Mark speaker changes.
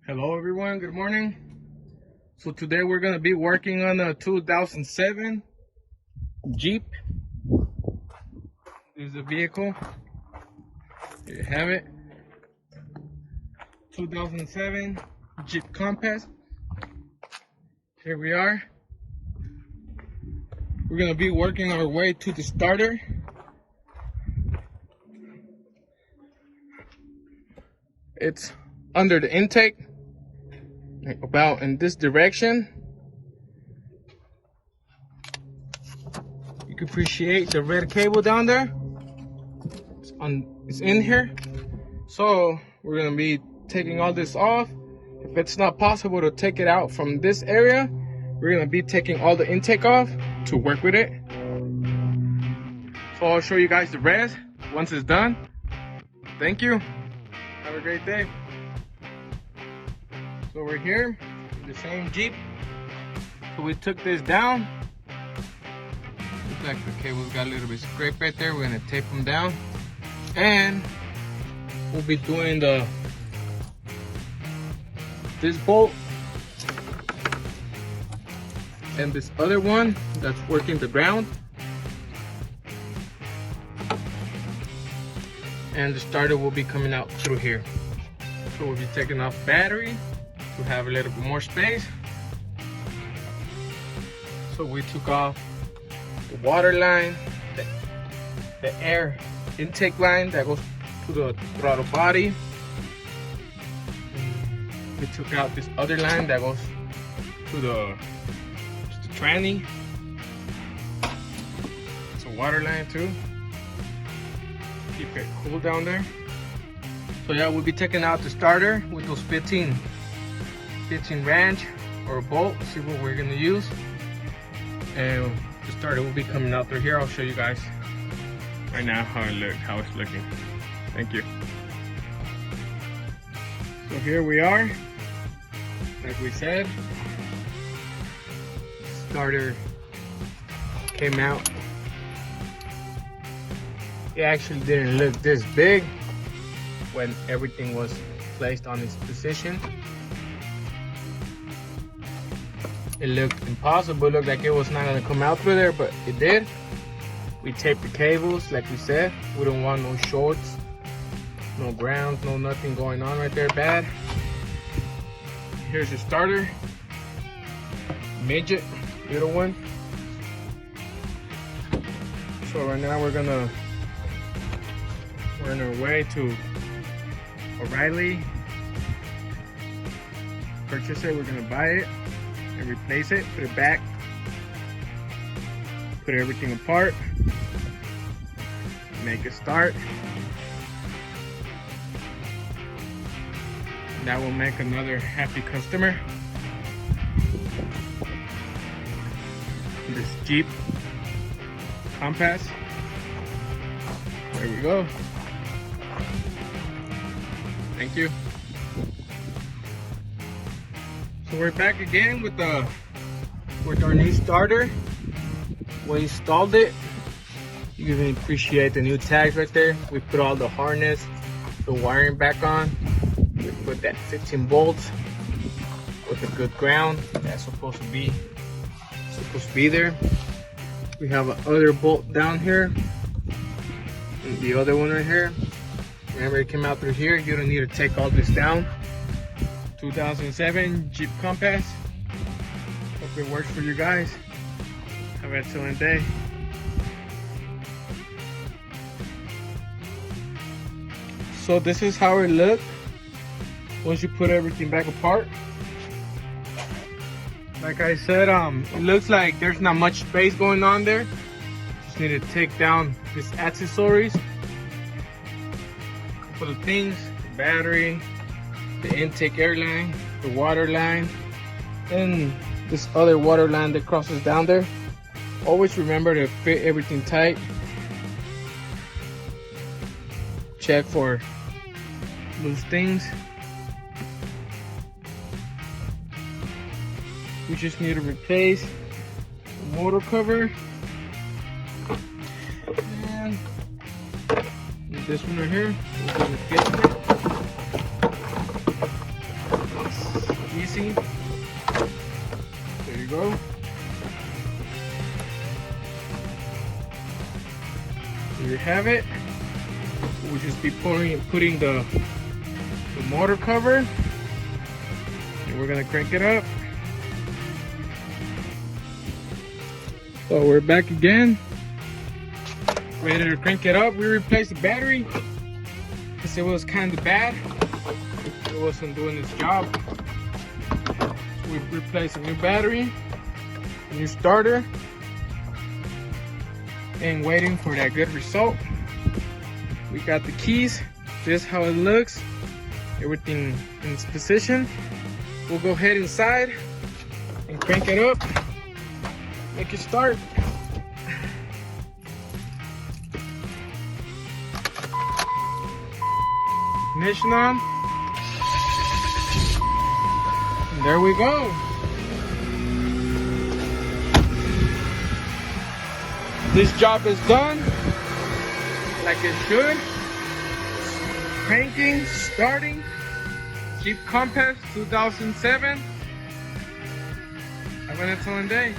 Speaker 1: Hello everyone, good morning. So today we're going to be working on a 2007 Jeep. This is the vehicle. Here you have it. 2007 Jeep Compass. Here we are. We're going to be working our way to the starter. It's under the intake, about in this direction. You can appreciate the red cable down there. It's in here. So we're gonna be taking all this off. If it's not possible to take it out from this area, we're gonna be taking all the intake off to work with it. So I'll show you guys the rest once it's done. Thank you. Have a great day. So we're here, the same Jeep. So we took this down. Looks like the cable's got a little bit scraped right there. We're gonna tape them down. And we'll be doing this bolt and this other one that's working the ground. And the starter will be coming out through here. So we'll be taking off battery to have a little bit more space. So we took off the water line, the air intake line that goes to the throttle body. We took out this other line that goes to the tranny. It's a water line too. Keep it cool down there. So yeah, we'll be taking out the starter with those 15 wrench or a bolt. See what we're gonna use. And the starter will be coming out through here. I'll show you guys right now how it's looking. Thank you. So here we are. Like we said, starter came out. It actually didn't look this big when everything was placed on its position. It looked impossible. It looked like it was not gonna come out through there, but it did. We taped the cables like we said. We don't want no shorts, no grounds, no nothing going on right there bad. Here's your starter. Midget, little one. So right now we're on our way to O'Reilly. Purchase it, we're gonna buy it and replace it, put it back, put everything apart, make it start. That will make another happy customer. This Jeep Compass. There we go. Thank you. So we're back again with our new starter. We installed it. You can appreciate the new tags right there. We put all the harness, the wiring back on. We put that 15 volts with a good ground. That's supposed to be there. We have another bolt down here and the other one right here. Remember, it came out through here. You don't need to take all this down. 2007 Jeep Compass. Hope it works for you guys. Have an excellent day. So this is how it looked once you put everything back apart. Like I said, it looks like there's not much space going on there. Just need to take down these accessories. For the things, the battery, the intake air line, the water line, and this other water line that crosses down there. Always remember to fit everything tight. Check for loose things. We just need to replace the motor cover and this one right here. We'll replace it. easy. There you go. There you have it. We'll just be putting the motor cover, and we're gonna crank it up. So we're back again, ready to crank it up. We replaced the battery because it was kind of bad. It wasn't doing its job. So we replaced a new battery, a new starter, and waiting for that good result. We got the keys. This is how it looks. Everything in its position. We'll go ahead inside and crank it up. Make it start. Ignition on. And there we go. This job is done like it should. Cranking, starting. Jeep Compass 2007. Have an excellent day.